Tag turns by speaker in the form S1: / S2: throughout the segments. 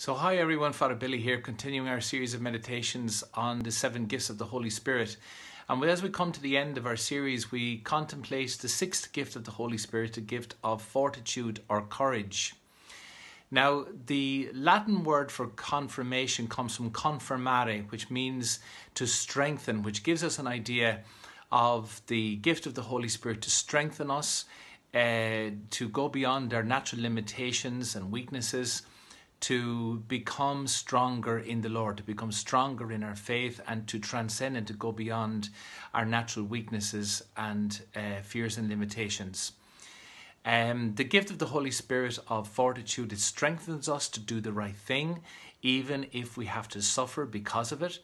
S1: So hi everyone, Father Billy here, continuing our series of meditations on the 7 gifts of the Holy Spirit. And as we come to the end of our series, we contemplate the 6th gift of the Holy Spirit, the gift of fortitude or courage. Now, the Latin word for confirmation comes from confirmare, which means to strengthen, which gives us an idea of the gift of the Holy Spirit to strengthen us, to go beyond our natural limitations and weaknesses, to become stronger in the Lord, to become stronger in our faith, and to transcend and to go beyond our natural weaknesses and fears and limitations. The gift of the Holy Spirit of fortitude, it strengthens us to do the right thing, even if we have to suffer because of it.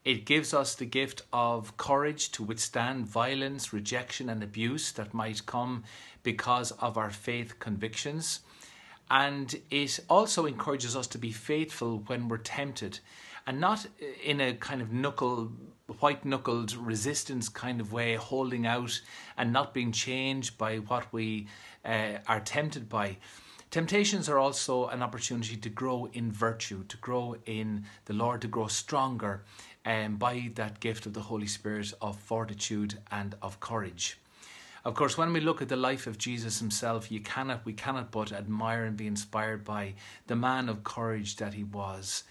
S1: It gives us the gift of courage to withstand violence, rejection, and abuse that might come because of our faith convictions. And it also encourages us to be faithful when we're tempted, and not in a kind of white-knuckled resistance kind of way, holding out and not being changed by what we are tempted by. Temptations are also an opportunity to grow in virtue, to grow in the Lord, to grow stronger by that gift of the Holy Spirit of fortitude and of courage. Of course, when we look at the life of Jesus himself, we cannot but admire and be inspired by the man of courage that he was.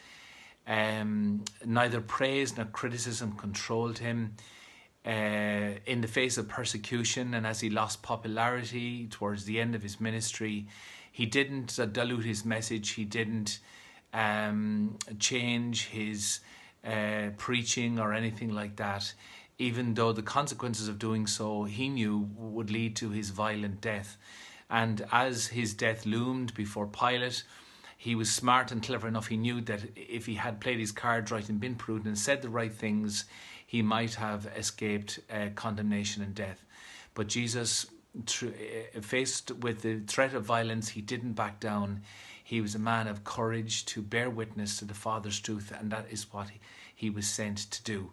S1: Neither praise nor criticism controlled him. In the face of persecution, and as he lost popularity towards the end of his ministry, he didn't dilute his message. He didn't change his preaching or anything like that, even though the consequences of doing so he knew would lead to his violent death. And as his death loomed before Pilate, he was smart and clever enough. He knew that if he had played his cards right and been prudent and said the right things, he might have escaped condemnation and death. But Jesus, faced with the threat of violence, he didn't back down. He was a man of courage to bear witness to the Father's truth, and that is what he was sent to do.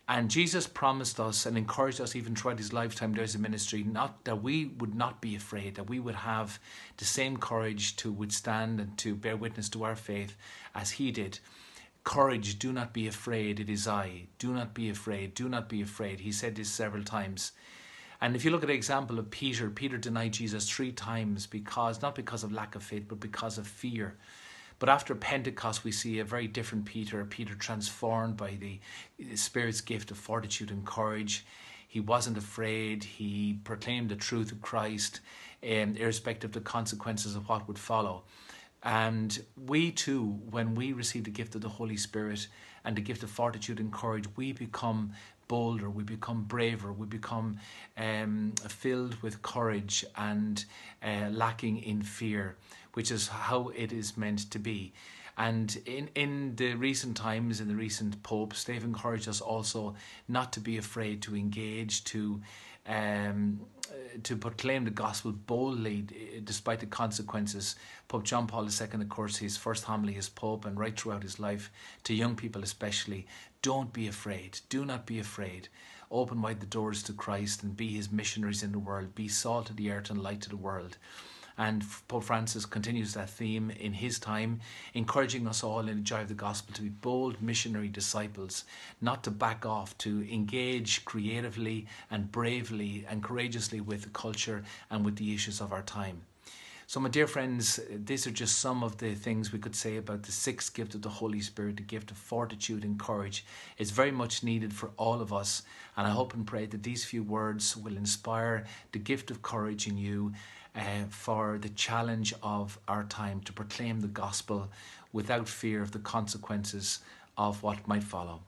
S1: And Jesus promised us and encouraged us even throughout his lifetime during his ministry, not that we would not be afraid, that we would have the same courage to withstand and to bear witness to our faith as he did. Courage, do not be afraid, it is I. Do not be afraid, do not be afraid. He said this several times. And if you look at the example of Peter denied Jesus 3 times, not because of lack of faith, but because of fear. But after Pentecost, we see a very different Peter transformed by the Spirit's gift of fortitude and courage. He wasn't afraid. He proclaimed the truth of Christ, irrespective of the consequences of what would follow. And we too, when we receive the gift of the Holy Spirit and the gift of fortitude and courage, we become bolder, we become braver, we become filled with courage and lacking in fear, which is how it is meant to be. And in the recent times, in the recent popes, they've encouraged us also not to be afraid to engage, to proclaim the gospel boldly despite the consequences. Pope John Paul II, of course, his first homily as Pope and right throughout his life, to young people especially, don't be afraid, do not be afraid. Open wide the doors to Christ and be his missionaries in the world, be salt of the earth and light to the world. And Pope Francis continues that theme in his time, encouraging us all in the joy of the gospel to be bold missionary disciples, not to back off, to engage creatively and bravely and courageously with the culture and with the issues of our time. So my dear friends, these are just some of the things we could say about the 6th gift of the Holy Spirit, the gift of fortitude and courage. It's very much needed for all of us, and I hope and pray that these few words will inspire the gift of courage in you for the challenge of our time to proclaim the gospel without fear of the consequences of what might follow.